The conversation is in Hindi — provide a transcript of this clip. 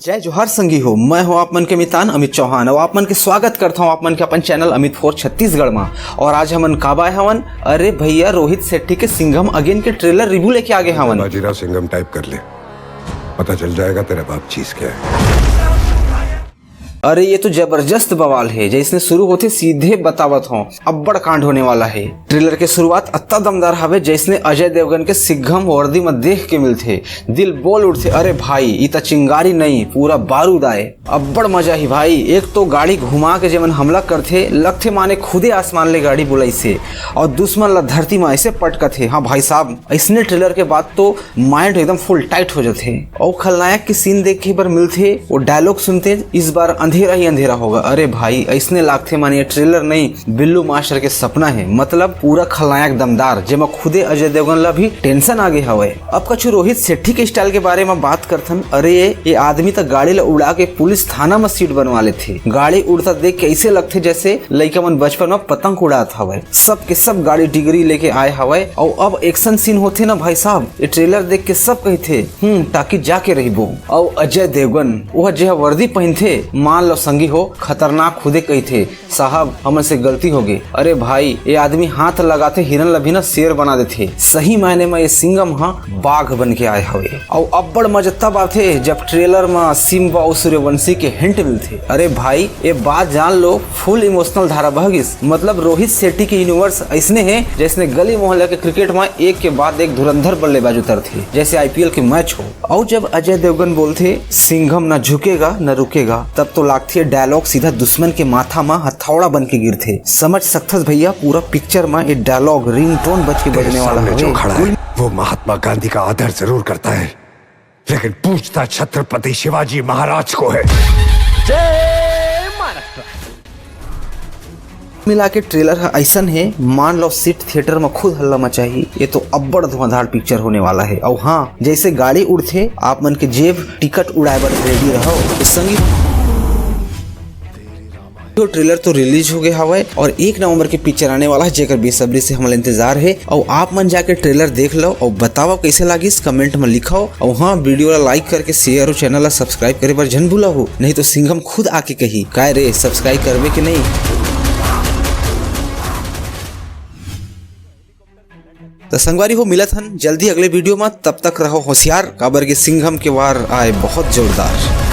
जय जोहार संगी हो, मैं हूं आप मन के मितान अमित चौहान और आप मन के स्वागत करता हूं आप मन के अपन चैनल अमित फोर छत्तीसगढ़ में। और आज हमन काबा हवन, अरे भैया रोहित शेट्टी के सिंघम अगेन के ट्रेलर रिव्यू लेके आगे हवन। बाजीराव सिंघम टाइप कर ले, पता चल जाएगा तेरा बाप चीज क्या है। अरे ये तो जबरदस्त बवाल है, जैसे शुरू होते सीधे बतावत हो अब्बड़ कांड होने वाला है। ट्रेलर के शुरुआत अत्ता दमदार हवे, जैसे अजय देवगन के सिंघम वर्दी में देख के मिलते दिल बोल उठते, अरे भाई इतना चिंगारी नहीं पूरा बारूद आए। अब्बड़ मजा ही भाई। एक तो गाड़ी घुमा के जमन हमला करते लगते माने खुदे आसमान ले गाड़ी बुलाई से, और दुश्मन ला धरती में ऐसे पटकते। हाँ भाई साहब, इसने ट्रेलर के बाद तो माइंड एकदम फुल टाइट हो जाते। और खलनायक की सीन देख के बार मिलते वो डायलॉग सुनते, इस बार अंधेरा ही अंधेरा होगा। अरे भाई ऐसने लागते मानिए ट्रेलर नहीं बिल्लू मास्टर के सपना है, मतलब पूरा खलनायक दमदार, जेमा खुदे अजय देवगन ला भी टेंशन आगे हवे। अब कछु रोहित शेट्टी के स्टाइल के बारे में बात करथन। अरे ये आदमी तो गाड़ी ला उड़ा के पुलिस थाना में सीट बनवा लेते। गाड़ी उड़ता देख के ऐसे लगते जैसे लड़का मन बचपन में पतंग उड़ात हवे। सब के सब गाड़ी डिग्री लेके आए हवे। और अब एक्शन सीन होते ना भाई साहब, ये ट्रेलर देख के सब कहते ताकि जाके रहिबो। और अजय देवगन वह जे वर्दी पहनते, मान लो संगी हो खतरनाक खुदे कही थे, साहब हमसे गलती हो गई। अरे भाई ये आदमी हाथ लगाते हिरन ला भी ना शेर बना देते। सही मायने में ये सिंघम बाघ बन के आए हवे। और अब्बड़ मजा तब आते जब ट्रेलर में सिम्बा और सूर्यवंशी के हिंट मिलते। अरे भाई ये बात जान लो, फुल इमोशनल धारा बह गई। मतलब रोहित शेट्टी की यूनिवर्स ऐसने है जैसे गली मोहल्ले के क्रिकेट में एक के बाद एक धुरंधर बल्लेबाज उतरते, जैसे IPL के मैच हो। और जब अजय देवगन बोलते सिंघम न झुकेगा न रुकेगा, तब तो लागती डायलॉग सीधा दुश्मन के माथा में हथौड़ा बन के गिरते। समझ सकथस भैया, पूरा पिक्चर में ये डायलॉग रिंगटोन बज के बजने वाला है। जो खड़ा है वो महात्मा गांधी का आदर जरूर करता है, लेकिन पूछता छत्रपति शिवाजी महाराज को है। मिला के ट्रेलर ऐसा है, मान लो सीट थिएटर में खुद हल्ला मचाही। ये तो अब्बड़ धुआंधार पिक्चर होने वाला है। और हाँ, जैसे गाड़ी उड़ते आप मन के जेब टिकट उड़ाए बर रेडी रहो। संगीत तो ट्रेलर तो रिलीज हो गया हवा और 1 नवंबर के पिक्चर आने वाला है, जेकर बेसब्री से हमारा इंतजार है। और आप मन जाके ट्रेलर देख लो और बताओ कैसे लगी, कमेंट में लिखाओ। और हाँ, वीडियो ला लाइक करके शेयर और चैनल ला सब्सक्राइब करे पर जन भूला हो, नहीं तो सिंघम खुद आके कही काय रे सब्सक्राइब करवे कि नहीं। तो संगवारी हो मिलत हन जल्दी अगले वीडियो में, तब तक रहो होशियार, काबर के सिंघम के वार आए बहुत जोरदार।